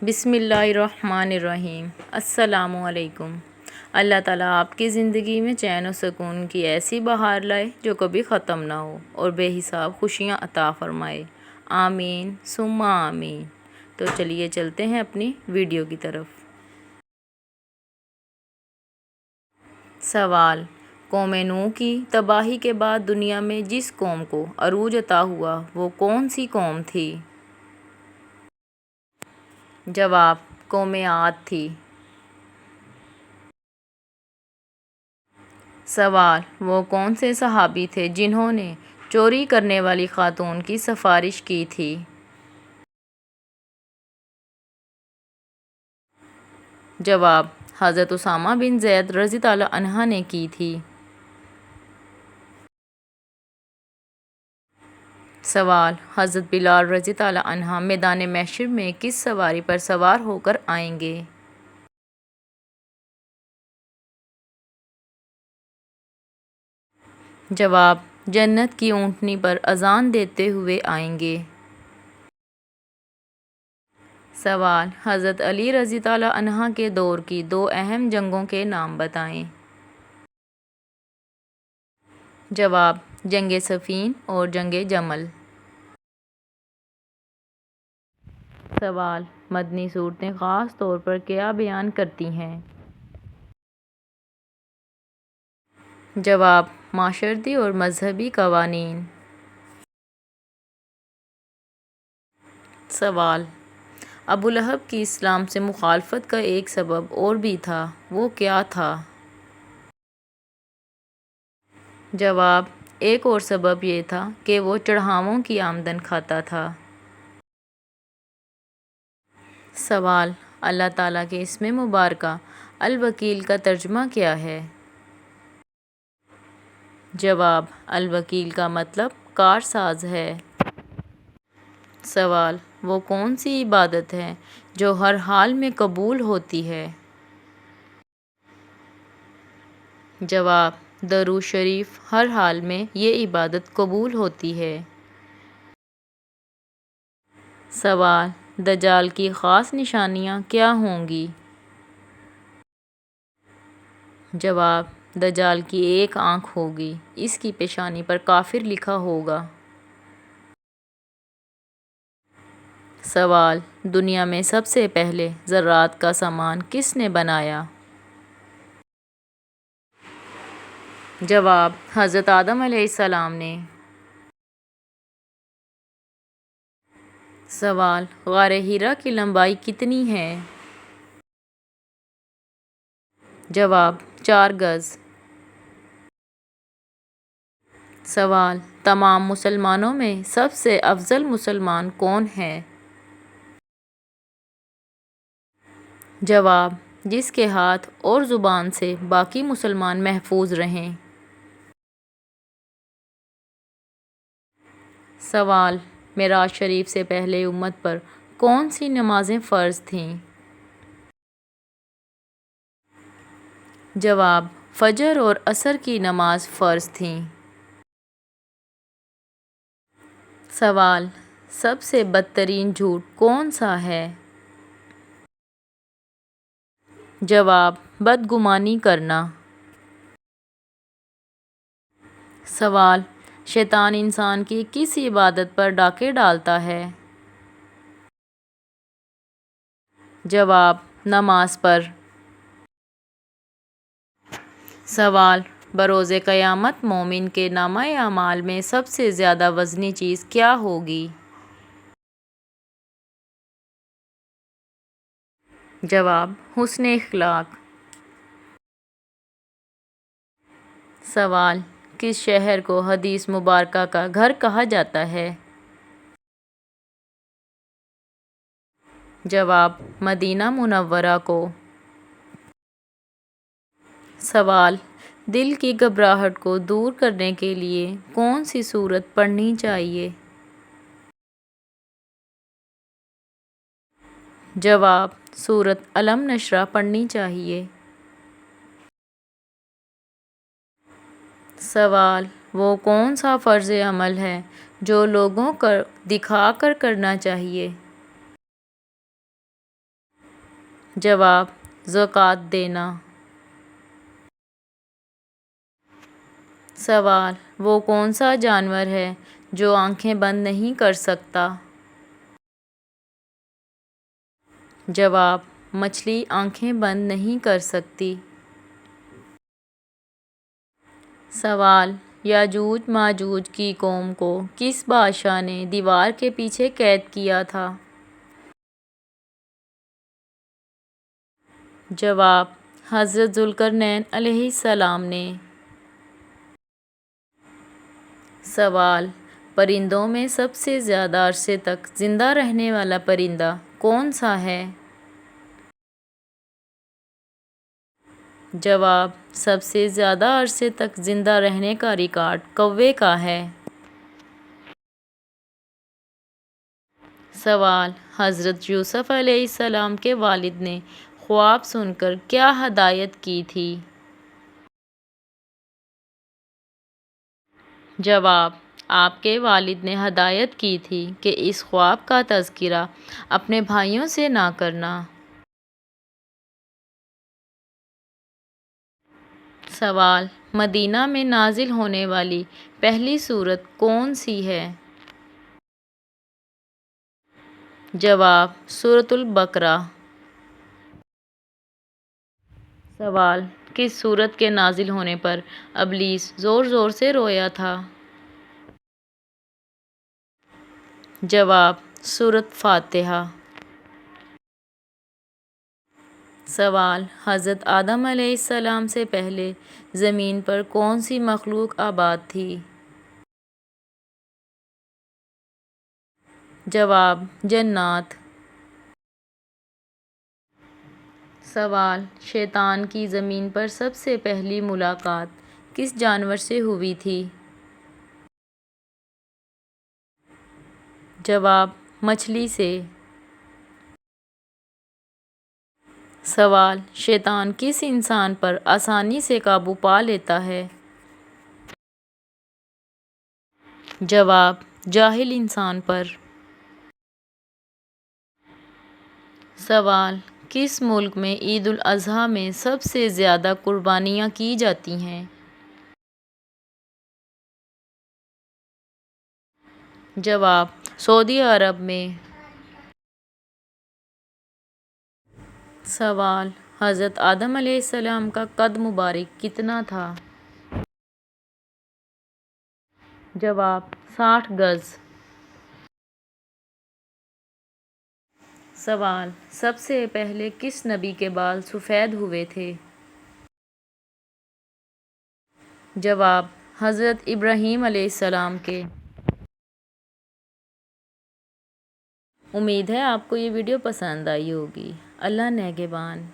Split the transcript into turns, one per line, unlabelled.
بسم اللہ الرحمن الرحیم۔ السلام علیکم۔ اللہ تعالیٰ آپ کی زندگی میں چین و سکون کی ایسی بہار لائے جو کبھی ختم نہ ہو اور بے حساب خوشیاں عطا فرمائے، آمین ثم آمین۔ تو چلیے چلتے ہیں اپنی ویڈیو کی طرف۔ سوال: قوم نوح کی تباہی کے بعد دنیا میں جس قوم کو عروج عطا ہوا وہ کون سی قوم تھی؟ جواب: قوم عاد تھی۔ سوال: وہ کون سے صحابی تھے جنہوں نے چوری کرنے والی خاتون کی سفارش کی تھی؟ جواب: حضرت اسامہ بن زید رضی اللہ عنہ نے کی تھی۔ سوال: حضرت بلال رضی اللہ عنہ میدان محشر میں کس سواری پر سوار ہو کر آئیں گے؟ جواب: جنت کی اونٹنی پر اذان دیتے ہوئے آئیں گے۔ سوال: حضرت علی رضی اللہ عنہ کے دور کی دو اہم جنگوں کے نام بتائیں۔ جواب: جنگ صفین اور جنگ جمل۔ سوال: مدنی صورتیں خاص طور پر کیا بیان کرتی ہیں؟ جواب: معاشرتی اور مذہبی قوانین۔ سوال: ابولہب کی اسلام سے مخالفت کا ایک سبب اور بھی تھا، وہ کیا تھا؟ جواب: ایک اور سبب یہ تھا کہ وہ چڑھاووں کی آمدن کھاتا تھا۔ سوال: اللہ تعالیٰ کے اسم مبارکہ الوکیل کا ترجمہ کیا ہے؟ جواب: الوکیل کا مطلب کارساز ہے۔ سوال: وہ کون سی عبادت ہے جو ہر حال میں قبول ہوتی ہے؟ جواب: درود شریف۔ ہر حال میں یہ عبادت قبول ہوتی ہے۔ سوال: دجال کی خاص نشانیاں کیا ہوں گی؟ جواب: دجال کی ایک آنکھ ہوگی، اس کی پیشانی پر کافر لکھا ہوگا۔ سوال: دنیا میں سب سے پہلے ذرات کا سامان کس نے بنایا؟ جواب: حضرت آدم علیہ السلام نے۔ سوال: غار حرا کی لمبائی کتنی ہے؟ جواب: 4 گز۔ سوال: تمام مسلمانوں میں سب سے افضل مسلمان کون ہے؟ جواب: جس کے ہاتھ اور زبان سے باقی مسلمان محفوظ رہیں۔ سوال: معراج شریف سے پہلے امت پر کون سی نمازیں فرض تھیں؟ جواب: فجر اور عصر کی نماز فرض تھیں۔ سوال: سب سے بدترین جھوٹ کون سا ہے؟ جواب: بدگمانی کرنا۔ سوال: شیطان انسان کی کس عبادت پر ڈاکے ڈالتا ہے؟ جواب: نماز پر۔ سوال: بروز قیامت مومن کے نامہ اعمال میں سب سے زیادہ وزنی چیز کیا ہوگی؟ جواب: حسن اخلاق۔ سوال: کس شہر کو حدیث مبارکہ کا گھر کہا جاتا ہے؟ جواب: مدینہ منورہ کو۔ سوال: دل کی گھبراہٹ کو دور کرنے کے لیے کون سی سورت پڑھنی چاہیے؟ جواب: سورۃ الم نشرح پڑھنی چاہیے۔ سوال: وہ کون سا فرض عمل ہے جو لوگوں کو دکھا کر کرنا چاہیے؟ جواب: زکوٰۃ دینا۔ سوال: وہ کون سا جانور ہے جو آنکھیں بند نہیں کر سکتا؟ جواب: مچھلی آنکھیں بند نہیں کر سکتی۔ سوال: یاجوج ماجوج کی قوم کو کس بادشاہ نے دیوار کے پیچھے قید کیا تھا؟ جواب: حضرت ذوالقرنین علیہ السلام نے۔ سوال: پرندوں میں سب سے زیادہ عرصے تک زندہ رہنے والا پرندہ کون سا ہے؟ جواب: سب سے زیادہ عرصے تک زندہ رہنے کا ریکارڈ کوے کا ہے۔ سوال: حضرت یوسف علیہ السلام کے والد نے خواب سن کر کیا ہدایت کی تھی؟ جواب: آپ کے والد نے ہدایت کی تھی کہ اس خواب کا تذکرہ اپنے بھائیوں سے نہ کرنا۔ سوال: مدینہ میں نازل ہونے والی پہلی سورت کون سی ہے؟ جواب: سورۃ البقرہ۔ سوال: کس سورت کے نازل ہونے پر ابلیس زور زور سے رویا تھا؟ جواب: سورۃ فاتحہ۔ سوال: حضرت آدم علیہ السلام سے پہلے زمین پر کون سی مخلوق آباد تھی؟ جواب: جنات۔ سوال: شیطان کی زمین پر سب سے پہلی ملاقات کس جانور سے ہوئی تھی؟ جواب: مچھلی سے۔ سوال: شیطان کس انسان پر آسانی سے قابو پا لیتا ہے؟ جواب: جاہل انسان پر۔ سوال: کس ملک میں عید الاضحیٰ میں سب سے زیادہ قربانیاں کی جاتی ہیں؟ جواب: سعودی عرب میں۔ سوال: حضرت آدم علیہ السلام کا قد مبارک کتنا تھا؟ جواب: 60 گز۔ سوال: سب سے پہلے کس نبی کے بال سفید ہوئے تھے؟ جواب: حضرت ابراہیم علیہ السلام کے۔ امید ہے آپ کو یہ ویڈیو پسند آئی ہوگی۔ اللہ نگہبان۔